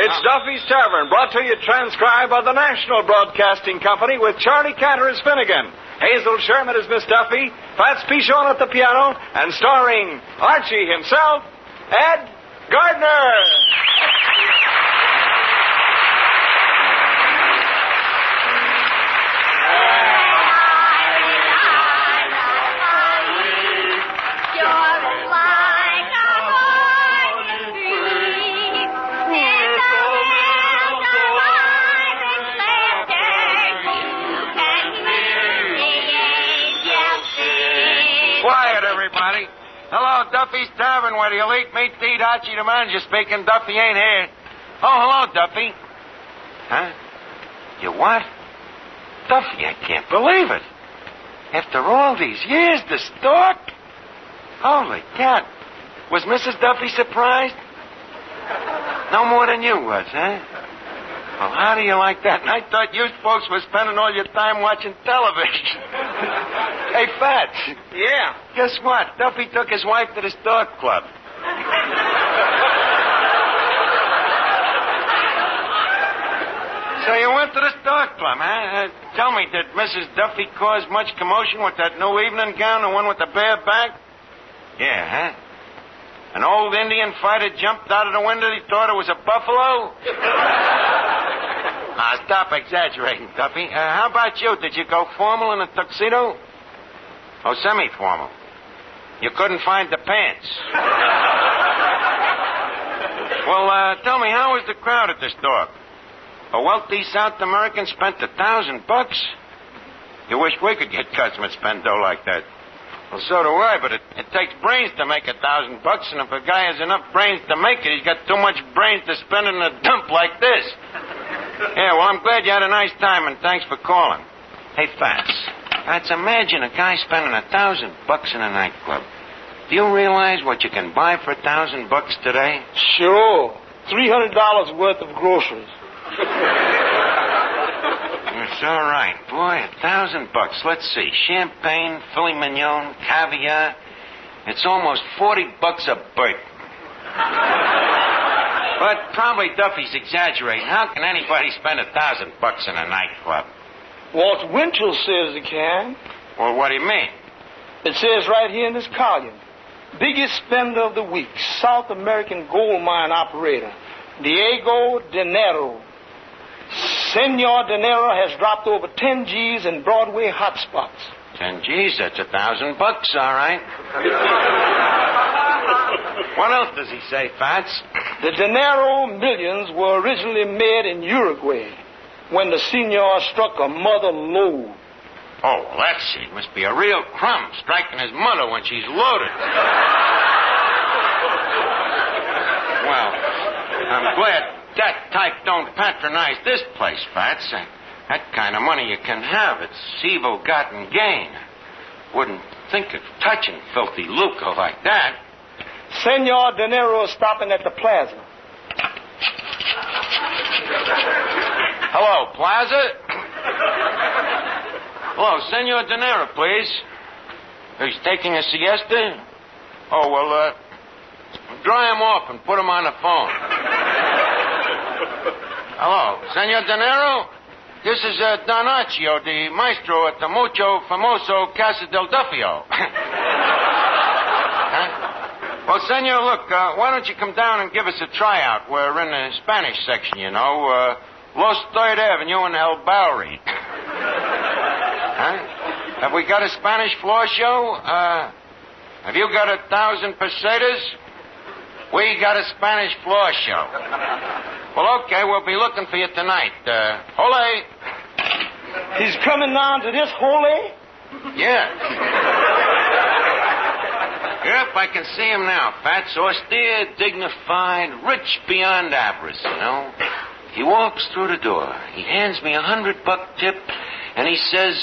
It's Duffy's Tavern, brought to you transcribed by the National Broadcasting Company with Charlie Cantor as Finnegan, Hazel Sherman as Miss Duffy, Fats Pichon at the piano, and starring Archie himself, Ed Gardner. Hello, Duffy's Tavern, where the elite meet to eat. Archie, the manager speaking. Duffy ain't here. Oh, hello, Duffy. Huh? You what? Duffy, I can't believe it. After all these years, the stork? Holy cat. Was Mrs. Duffy surprised? No more than you was, huh? Well, how do you like that? And I thought you folks were spending all your time watching television. Hey, Fats. Yeah? Guess what? Duffy took his wife to the stork club. So you went to the stork club, huh? Tell me, did Mrs. Duffy cause much commotion with that new evening gown, the one with the bare back? Yeah, huh? An old Indian fighter jumped out of the window. He thought it was a buffalo? Stop exaggerating, Duffy. How about you? Did you go formal in a tuxedo? Oh, semi-formal. You couldn't find the pants. Well, tell me, how was the crowd at the store? A wealthy South American spent $1,000? You wish we could get customers spend dough like that. Well, so do I, but it takes brains to make $1,000, and if a guy has enough brains to make it, he's got too much brains to spend in a dump like this. Yeah, well, I'm glad you had a nice time, and thanks for calling. Hey, Fats, imagine a guy spending $1,000 in a nightclub. Do you realize what you can buy for $1,000 today? Sure. $300 worth of groceries. It's all right. Boy, $1,000. Let's see. Champagne, filet mignon, caviar. It's almost $40 a bird. But probably Duffy's exaggerating. How can anybody spend $1,000 in a nightclub? Walt Winchell says he can. Well, what do you mean? It says right here in this column. Biggest spender of the week, South American gold mine operator, Diego Dinero. Senor Dinero has dropped over 10 G's in Broadway hotspots. 10 G's, that's $1,000, all right. What else does he say, Fats? The Dinero millions were originally made in Uruguay when the senor struck a mother load. Oh, well, that's it. Must be a real crumb striking his mother when she's loaded. Well, I'm glad that type don't patronize this place, Fats. That kind of money you can have. It's evil-gotten gain. Wouldn't think of touching filthy lucre like that. Senor Dinero is stopping at the plaza. Hello, Plaza? Hello, Senor Dinero, please. He's taking a siesta? Oh, well, dry him off and put him on the phone. Hello, Senor Dinero? This is Donaccio, the maestro at the Mucho Famoso Casa del Duffio. Huh? Well, Senor, look, why don't you come down and give us a tryout? We're in the Spanish section, you know, Los 3rd Avenue and El Bowery. Huh? Have we got a Spanish floor show? Have you got 1,000 pesetas? We got a Spanish floor show. Well, okay, we'll be looking for you tonight. Ole. He's coming down to this hole? Yeah. Yep, I can see him now. Fats, austere, dignified, rich beyond avarice, you know. He walks through the door. He hands me $100 tip, and he says,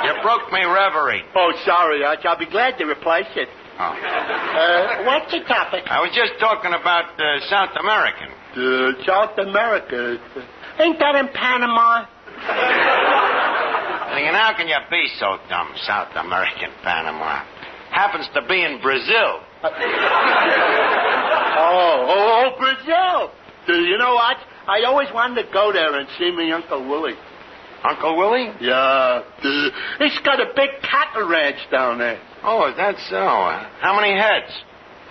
You broke me reverie. Oh, sorry, Arch. I'll be glad to replace it. Oh. What's the topic? I was just talking about South American. South America. Ain't that in Panama? And how can you be so dumb, South American Panama? Happens to be in Brazil. Oh, Brazil. You know what? I always wanted to go there and see me Uncle Willie. Uncle Willie? Yeah. He's got a big cattle ranch down there. Oh, is that so? How many heads?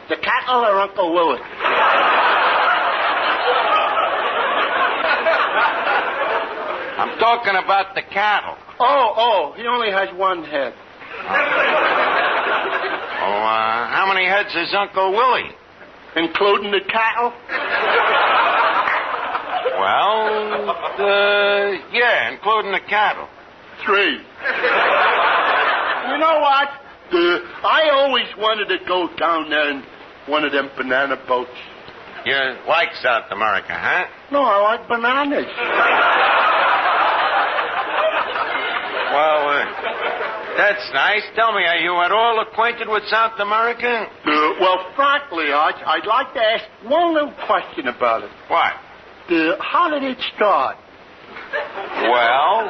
The cattle or Uncle Willie? I'm talking about the cattle. Oh, he only has one head. How many heads is Uncle Willie? Including the cattle? Well, yeah, including the cattle. 3. You know what? I always wanted to go down there in one of them banana boats. You like South America, huh? No, I like bananas. Well, that's nice. Tell me, are you at all acquainted with South America? Well, frankly, Arch, I'd like to ask one little question about it. What? How did it start? Well,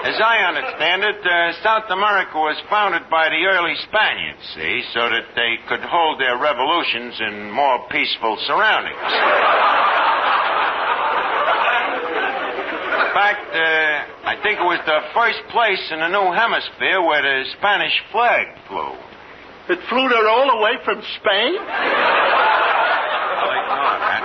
as I understand it, South America was founded by the early Spaniards, see, so that they could hold their revolutions in more peaceful surroundings. In fact, I think it was the first place in the new hemisphere where the Spanish flag flew. It flew there all the way from Spain? Well, ignore that.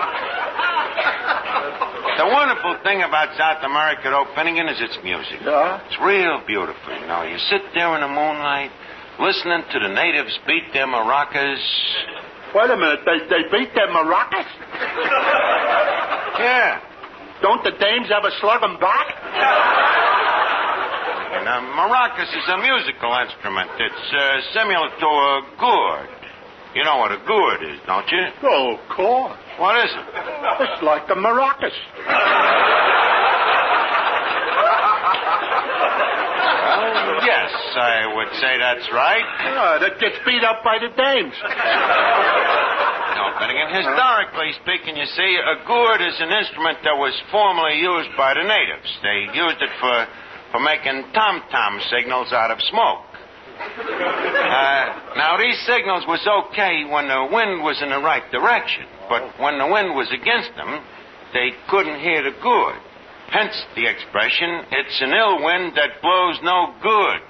The wonderful thing about South America, though, Finnegan, is its music. Yeah? It's real beautiful, you know. You sit there in the moonlight, listening to the natives beat their maracas. Wait a minute, they beat their maracas? Yeah. Don't the dames ever slug them back? And maracas is a musical instrument. It's similar to a gourd. You know what a gourd is, don't you? Oh, of course. What is it? It's like the maracas. Well, yes, I would say that's right. That gets beat up by the dames. No, Finnegan, historically speaking, you see, a gourd is an instrument that was formerly used by the natives. They used it for making tom-tom signals out of smoke. Now, these signals was okay when the wind was in the right direction, but when the wind was against them, they couldn't hear the gourd. Hence the expression, it's an ill wind that blows no good.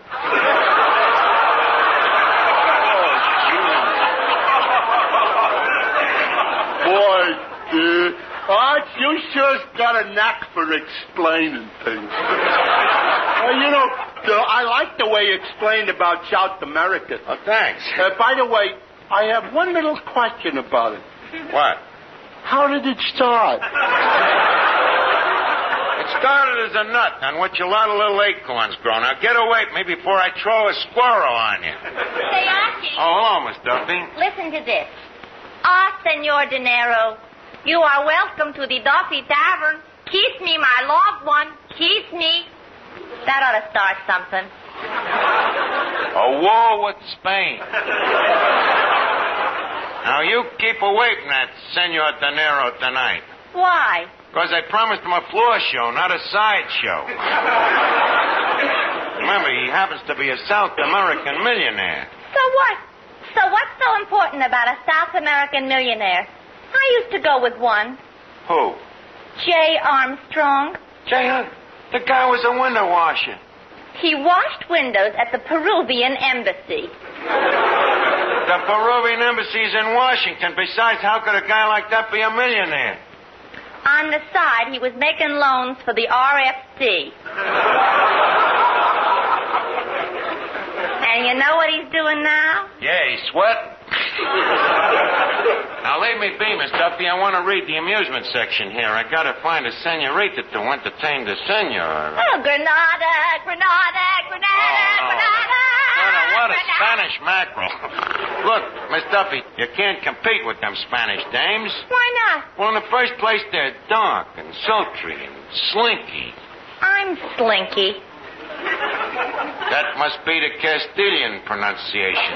Boy, Arch, you sure's got a knack for explaining things. You know, I like the way you explained about South America. Oh, thanks. By the way, I have one little question about it. What? How did it start? It started as a nut on which a lot of little acorns grow. Now, get away from me before I throw a squirrel on you. Say, Archie. Oh, hello, Miss Duffy. Listen to this. Senor Dinero, you are welcome to the Duffy Tavern. Kiss me, my loved one. Kiss me. That ought to start something. A war with Spain. Now, you keep away from that Senor Dinero tonight. Why? Because I promised him a floor show, not a sideshow. Remember, he happens to be a South American millionaire. So what? So what's so important about a South American millionaire? I used to go with one. Who? J. Armstrong. The guy was a window washer. He washed windows at the Peruvian embassy. The Peruvian embassy's in Washington. Besides, how could a guy like that be a millionaire? On the side, he was making loans for the RFC. And you know what he's doing now? Yeah, he's sweating. Now, leave me be, Miss Duffy. I want to read the amusement section here. I got to find a senorita to entertain the senor. Oh, Granada, Granada, Granada, Granada. What a Spanish mackerel. Look, Miss Duffy, you can't compete with them Spanish dames. Why not? Well, in the first place, they're dark and sultry and slinky. I'm slinky. That must be the Castilian pronunciation.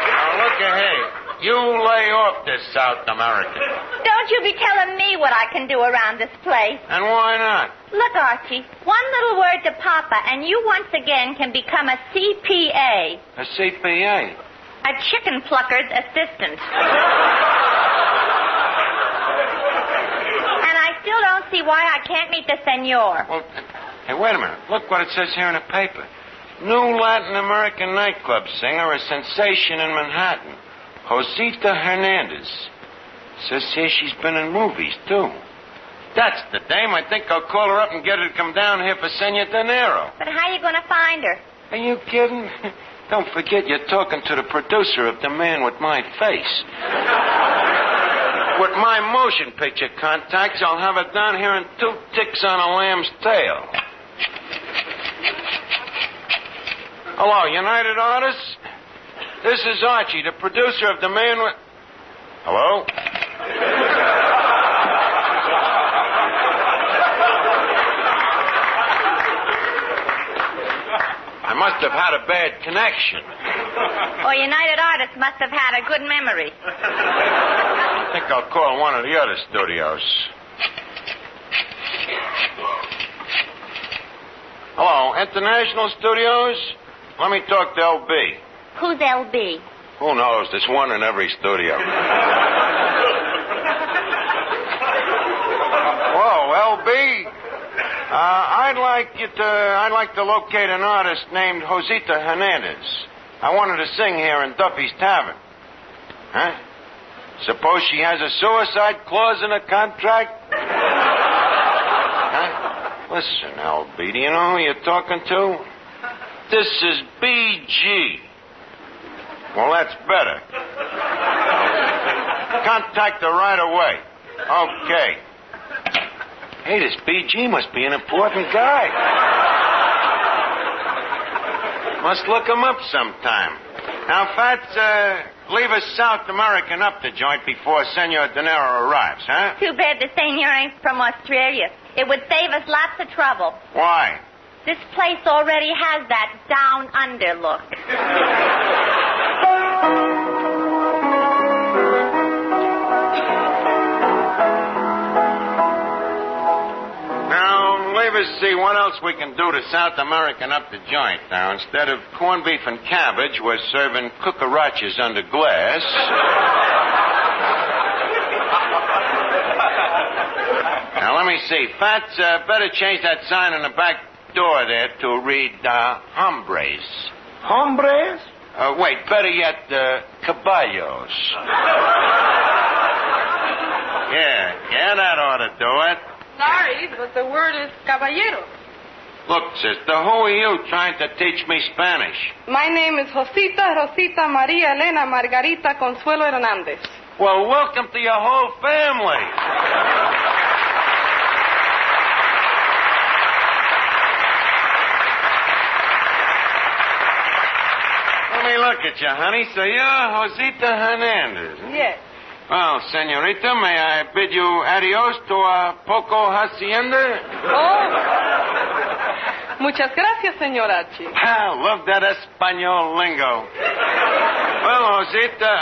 Now, look ahead. You lay lay off this South American. Don't you be telling me what I can do around this place. And why not? Look, Archie, one little word to Papa, and you once again can become a CPA. A CPA? A chicken plucker's assistant. And I still don't see why I can't meet the senor. Well, hey, wait a minute. Look what it says here in the paper. New Latin American nightclub singer, a sensation in Manhattan. Josita Hernandez. Says here she's been in movies, too. That's the dame. I think I'll call her up and get her to come down here for Senor Dinero. But how are you going to find her? Are you kidding? Don't forget you're talking to the producer of The Man with My Face. With my motion picture contacts, I'll have it down here in 2 ticks on a lamb's tail. Hello, United Artists? This is Archie, the producer of The Man with... Hello? I must have had a bad connection. Or United Artists must have had a good memory. I think I'll call one of the other studios. Hello, International Studios? Let me talk to LB. Who's LB? Who knows? There's one in every studio. Whoa, LB? I'd like to locate an artist named Josita Hernandez. I want her to sing here in Duffy's Tavern. Huh? Suppose she has a suicide clause in her contract? Huh? Listen, LB, do you know who you're talking to? This is BG. Well, that's better. Contact her right away. Okay. Hey, this BG must be an important guy. Must look him up sometime. Now, Fats, leave a South American up the joint before Senor Dinero arrives, huh? Too bad the senor ain't from Australia. It would save us lots of trouble. Why? This place already has that down-under look. Let's see what else we can do to South American up the joint. Now, instead of corned beef and cabbage, we're serving cucarachas under glass. Now, let me see. Fats, better change that sign on the back door there to read, hombres. Hombres? Wait, better yet, caballos. Yeah, that ought to do it. Sorry, but the word is caballero. Look, sister, who are you trying to teach me Spanish? My name is Rosita Maria Elena Margarita Consuelo Hernandez. Well, welcome to your whole family. Let me look at you, honey. So you're Josita Hernandez. Huh? Yes. Well, senorita, may I bid you adios to a poco hacienda? Oh. Muchas gracias, señor Archie. I love that Espanol lingo. Well, Josita,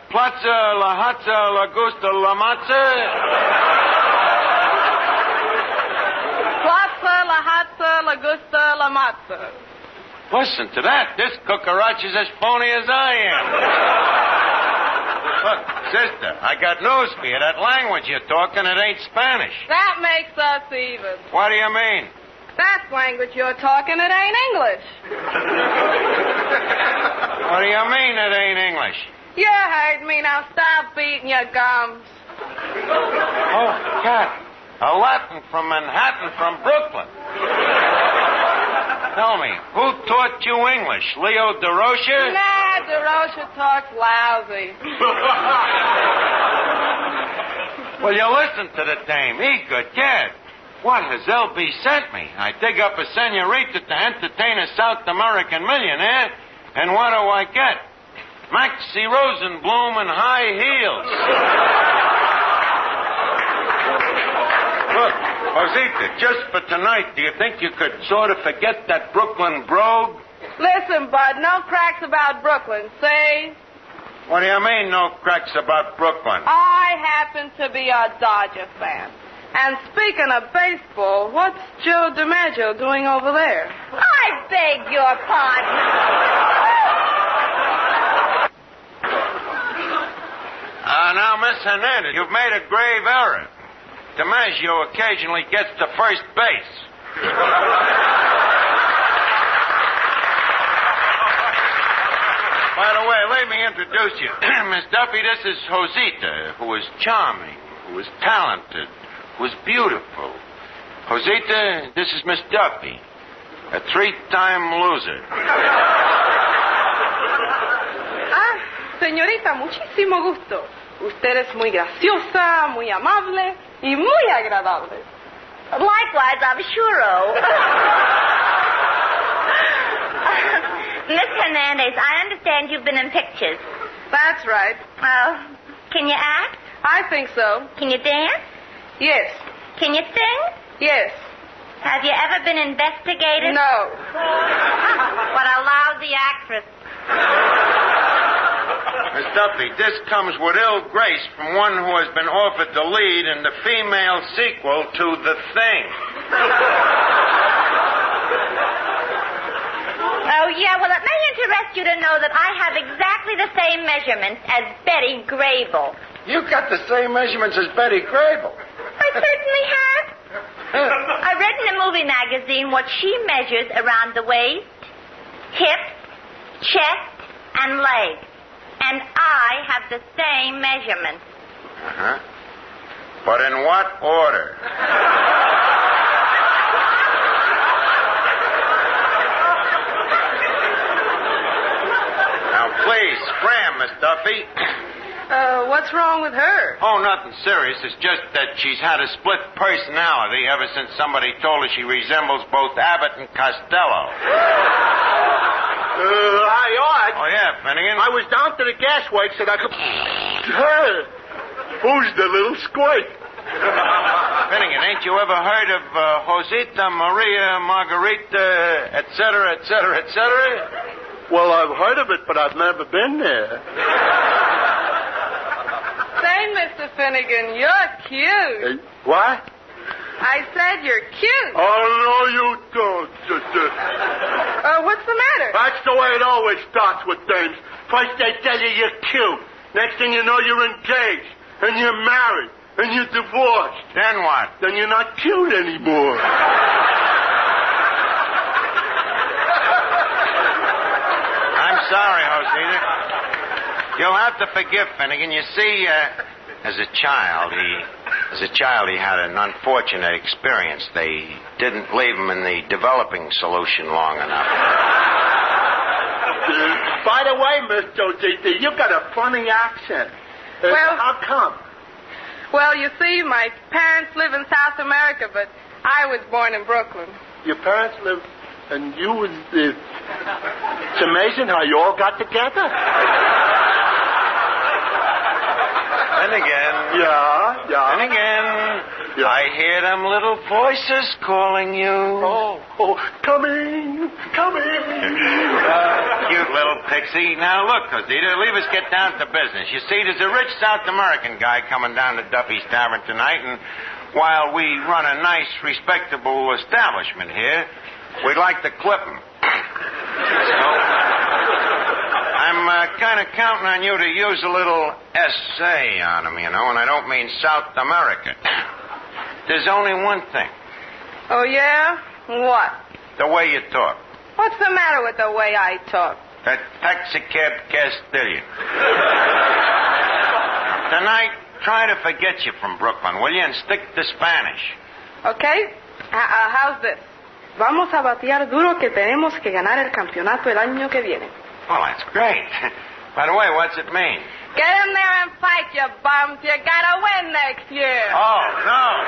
Plaza La Hatza La Gusta La Matza? Plaza La Hatza La Gusta La Matza. Listen to that. This cucaracha's as phony as I am. Look, sister, I got news for you. That language you're talking, it ain't Spanish. That makes us even. What do you mean? That language you're talking, it ain't English. What do you mean it ain't English? You heard me. Now stop beating your gums. Oh, Cat. A Latin from Manhattan, from Brooklyn. Tell me, who taught you English? Leo DeRocha? Nah, DeRocha talks lousy. Well, you listen to the dame. Good kid. What has LB sent me? I dig up a senorita to entertain a South American millionaire, and what do I get? Maxie Rosenblum and high heels. Look, Josita, just for tonight, do you think you could sort of forget that Brooklyn brogue? Listen, bud, no cracks about Brooklyn. See? What do you mean, no cracks about Brooklyn? I happen to be a Dodger fan. And speaking of baseball, what's Joe DiMaggio doing over there? I beg your pardon. Now, Miss Hernandez, you've made a grave error. DiMaggio occasionally gets to first base. By the way, let me introduce you. Miss Duffy, this is Josita, who is charming, who is talented, who is beautiful. Josita, this is Miss Duffy, a 3-time loser. Señorita, muchísimo gusto. Usted es muy graciosa, muy amable y muy agradable. Likewise, I'm sure. Miss Hernandez, I understand you've been in pictures. That's right. Can you act? I think so. Can you dance? Yes. Can you sing? Yes. Have you ever been investigated? No. What a lousy actress. Miss Duffy, this comes with ill grace from one who has been offered the lead in the female sequel to The Thing. Oh, yeah, well, it may interest you to know that I have exactly the same measurements as Betty Grable. You've got the same measurements as Betty Grable. I certainly have. I read in a movie magazine what she measures around the waist, hips, chest, and leg. And I have the same measurements. Uh-huh. But in what order? Now, please, scram, Miss Duffy. What's wrong with her? Oh, nothing serious. It's just that she's had a split personality ever since somebody told her she resembles both Abbott and Costello. Hi, Art. Oh, yeah, Finnegan? I was down to the gas works and I could... Hey, who's the little squirt? Finnegan, ain't you ever heard of Josita, Maria, Margarita, et cetera, et cetera, et cetera? Well, I've heard of it, but I've never been there. Say, Mr. Finnegan, you're cute. What? I said you're cute. Oh, no, you don't, sister. What's the matter? That's the way it always starts with dames. First they tell you you're cute. Next thing you know, you're engaged. And you're married. And you're divorced. Then what? Then you're not cute anymore. I'm sorry, Josita. You'll have to forgive Finnegan. You see, as a child, he had an unfortunate experience. They didn't leave him in the developing solution long enough. By the way, Miss Josita, you got a funny accent. Well, how come? Well, you see, my parents live in South America, but I was born in Brooklyn. Your parents live, and you was... it's amazing how you all got together. And again. Yeah. And again. Yeah. I hear them little voices calling you. Oh, coming. Cute little pixie. Now, look, Cosita, leave us get down to business. You see, there's a rich South American guy coming down to Duffy's Tavern tonight, and while we run a nice, respectable establishment here, we'd like to clip him. So, I'm kind of counting on you to use a little essay on him, you know, and I don't mean South America. There's only one thing. Oh, yeah? What? The way you talk. What's the matter with the way I talk? That taxicab Castilian. Tonight, try to forget you from Brooklyn, will you, and stick to Spanish. Okay? How's this? Vamos a batear duro que tenemos que ganar el campeonato el año que viene. Well, that's great. By the way, what's it mean? Get in there and fight, you bums. You gotta win next year. Oh, no.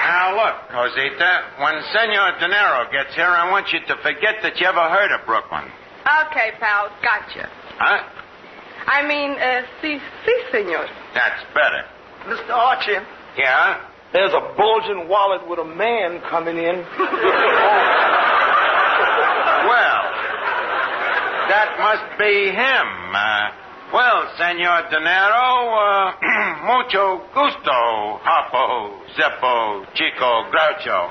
Now, look, Josita, when Senor De Niro gets here, I want you to forget that you ever heard of Brooklyn. Okay, pal. Gotcha. Huh? I mean, sí, señor. That's better. Mr. Archie, Yeah? there's a bulging wallet with a man coming in. Well, that must be him. Well, Senor Dinero, mucho gusto, Hapo, Zeppo, Chico, Groucho.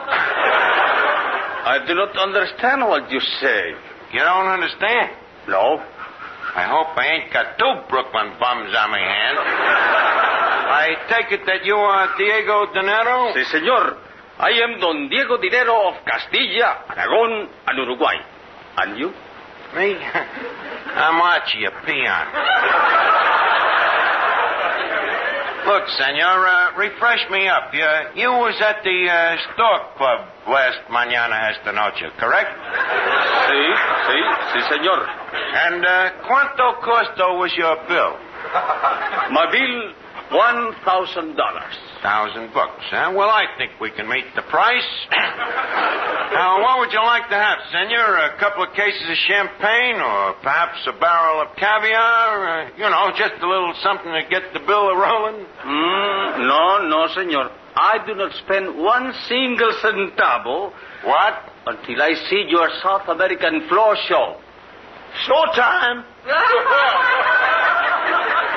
I do not understand what you say. You don't understand? No. I hope I ain't got two Brooklyn bums on my hands. I take it that you are Diego Dinero? Si, senor. I am Don Diego Dinero of Castilla, Aragon, and Uruguay. And you? Me? I'm Archie, a peon. Look, senor, refresh me up. You was at the Stork Club last mañana esta noche, correct? Si, senor. And cuánto costo was your bill? My bill, $1,000. $1,000, huh? Well, I think we can meet the price. Now, what would you like to have, senor? A couple of cases of champagne, or perhaps a barrel of caviar? Just a little something to get the bill a-rolling? No, senor. I do not spend one single centavo. What? Until I see your South American Floorshow. Showtime.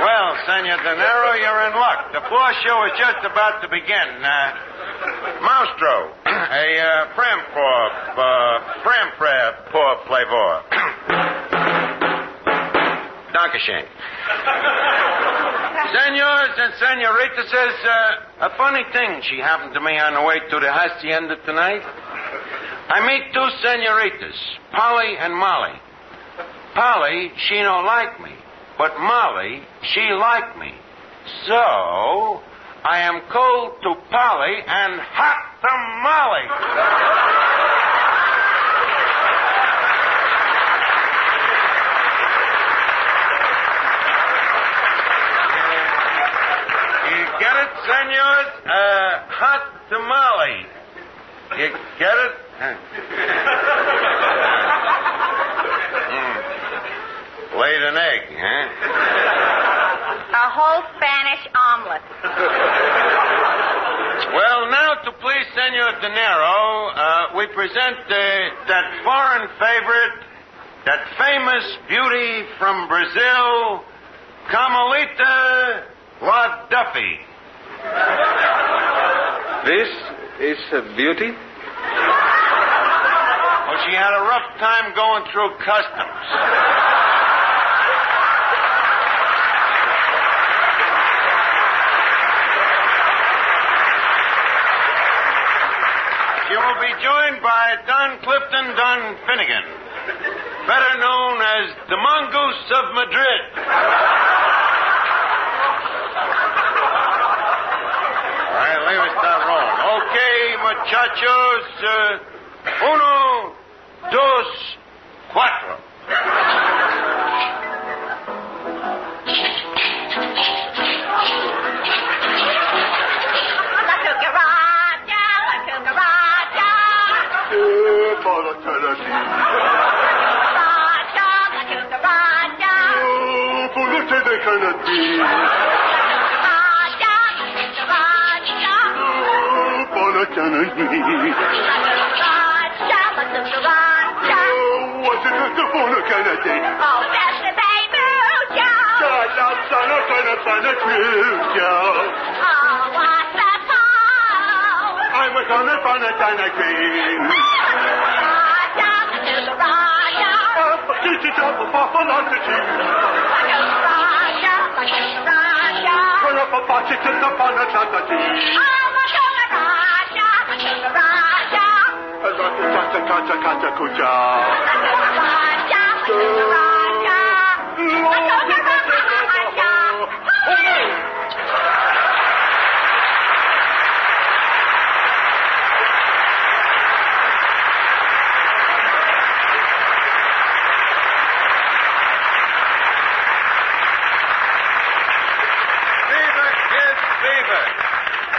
Well, Senor Dinero, you're in luck. The floor show is just about to begin. Maestro, a por flavor. Dankeschön. Senors and senoritas, a funny thing she happened to me on the way to the hacienda tonight. I meet two senoritas, Polly and Molly. Polly, she don't like me. But Molly, she liked me. So, I am cold to Polly and hot to Molly. You get it, senors? Hot to Molly. You get it? Laid an egg, huh? A whole Spanish omelet. Well, now to please Senor Dinero, we present that foreign favorite, that famous beauty from Brazil, Carmelita La Duffy. This is a beauty? Well, she had a rough time going through customs. You will be joined by Don Clifton Don Finnegan, better known as the Mongoose of Madrid. All right, leave us that rolling. Okay, muchachos. Uno, dos, cuatro. Oh, that's the baby Joe. Oh, what's the pole? I'm a gonna find a China queen.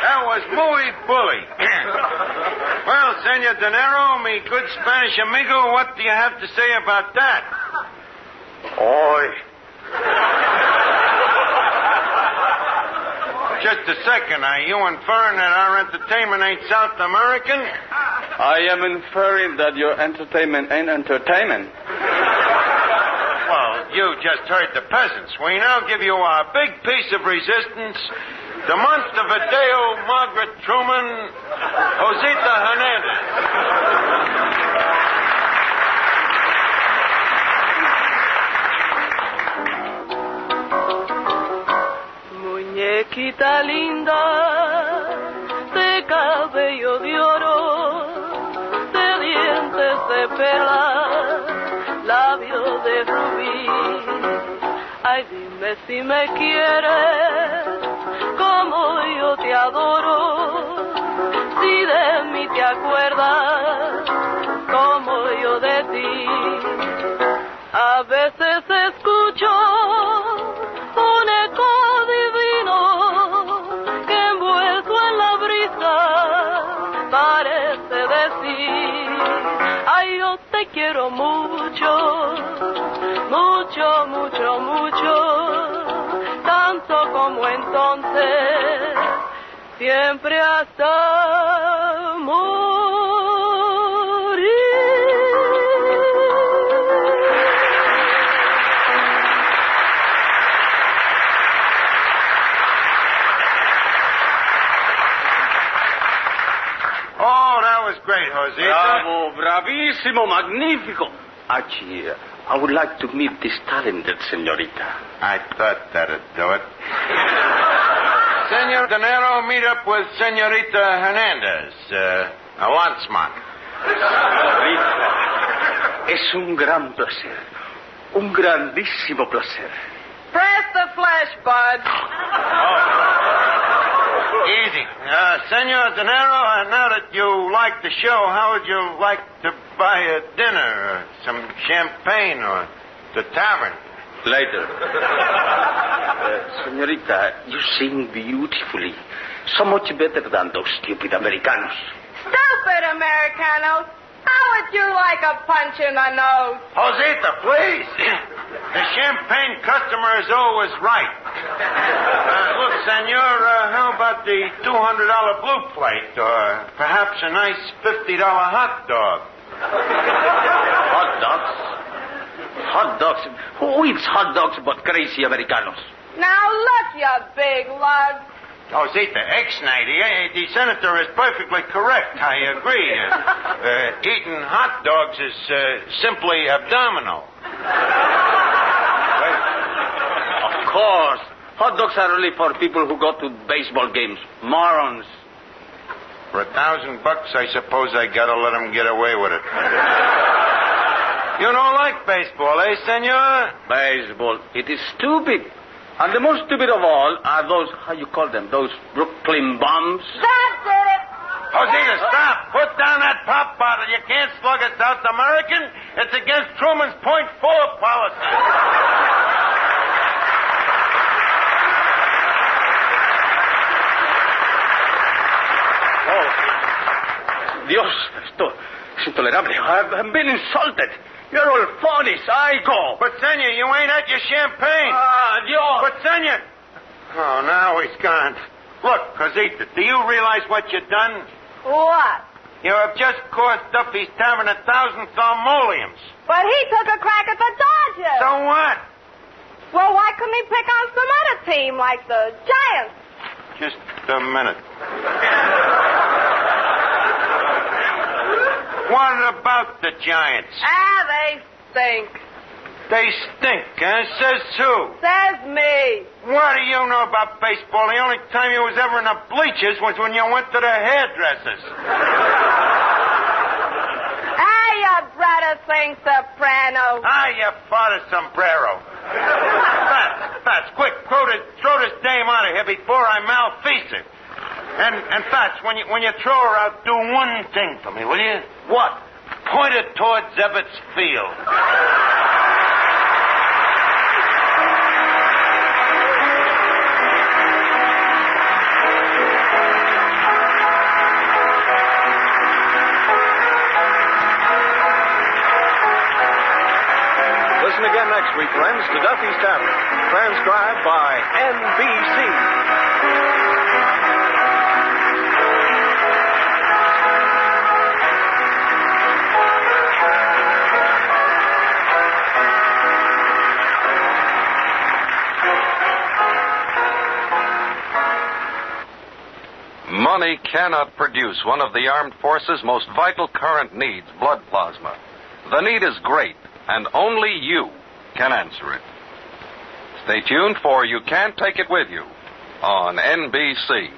That was muy bully. Well, Senor Dinero, mi good Spanish amigo, what do you have to say about that? Oy. Just a second. Are you inferring that our entertainment ain't South American? I am inferring that your entertainment ain't entertainment. Well, you just heard the peasants. We now give you our big piece of resistance. The Montevideo Margaret Truman, Josita Hernandez. Muñequita linda, de cabello de oro, de dientes de perla, labios de rubí. Ay, dime si me quieres, como yo te adoro, si de mí te acuerdas, como yo de ti. A veces escucho un eco divino que envuelto en la brisa parece decir: ay, yo te quiero mucho, mucho, mucho, mucho, tanto como entonces, siempre hasta morir. Oh, that was great, Josita. Bravo, bravissimo, magnifico. Archie, I would like to meet this talented señorita. I thought that'd do it. Senor Dinero, meet up with Senorita Hernandez, a landsman. Señorita, es un gran placer. Un grandísimo placer. Press the flesh, bud. Easy. Senor Dinero, now that you like the show, how would you like to buy a dinner, or some champagne, or the tavern? Later. Señorita, you sing beautifully. So much better than those stupid Americanos. Stupid Americanos. How would you like a punch in the nose? Josita, please. The champagne customer is always right. Look, senor, how about the $200 blue plate, or perhaps a nice $50 hot dog? Hot dogs? Hot dogs? Who eats hot dogs but crazy Americanos? Now look, you big lug. Josita, ex-nighty, the senator is perfectly correct. I agree. Eating hot dogs is simply abdominal. Of course. Hot dogs are only for people who go to baseball games. Morons. For $1,000, I suppose I gotta let him get away with it. You don't like baseball, eh, senor? Baseball. It is stupid. And the most stupid of all are those, how you call them, those Brooklyn bombs. That's it. Josita, stop. Put down that pop bottle. You can't slug a South American. It's against Truman's .4 policy. Oh, Dios, esto es intolerable. I've been insulted. You're all phonies. I go. But, senor, you ain't had your champagne. Dios. But, senor... Oh, now he's gone. Look, Josita, do you realize what you've done? What? You have just cost Duffy's Tavern 1,000 thalmoliums. But he took a crack at the Dodgers. So what? Well, why couldn't he pick on some other team like the Giants? Just a minute. What about the Giants? They stink. They stink, huh? Says who? Says me. What do you know about baseball? The only time you was ever in the bleachers was when you went to the hairdressers. Hey, you brother sing soprano. You father sombrero. Fats, quick, throw this dame out of here before I malfeast her. And Fats, when you throw her out, do one thing for me, will you? What? Point it towards Ebbets Field. Listen again next week, friends, to Duffy's Tavern, transcribed by NBC. Money cannot produce one of the armed forces' most vital current needs, blood plasma. The need is great, and only you can answer it. Stay tuned for You Can't Take It With You on NBC.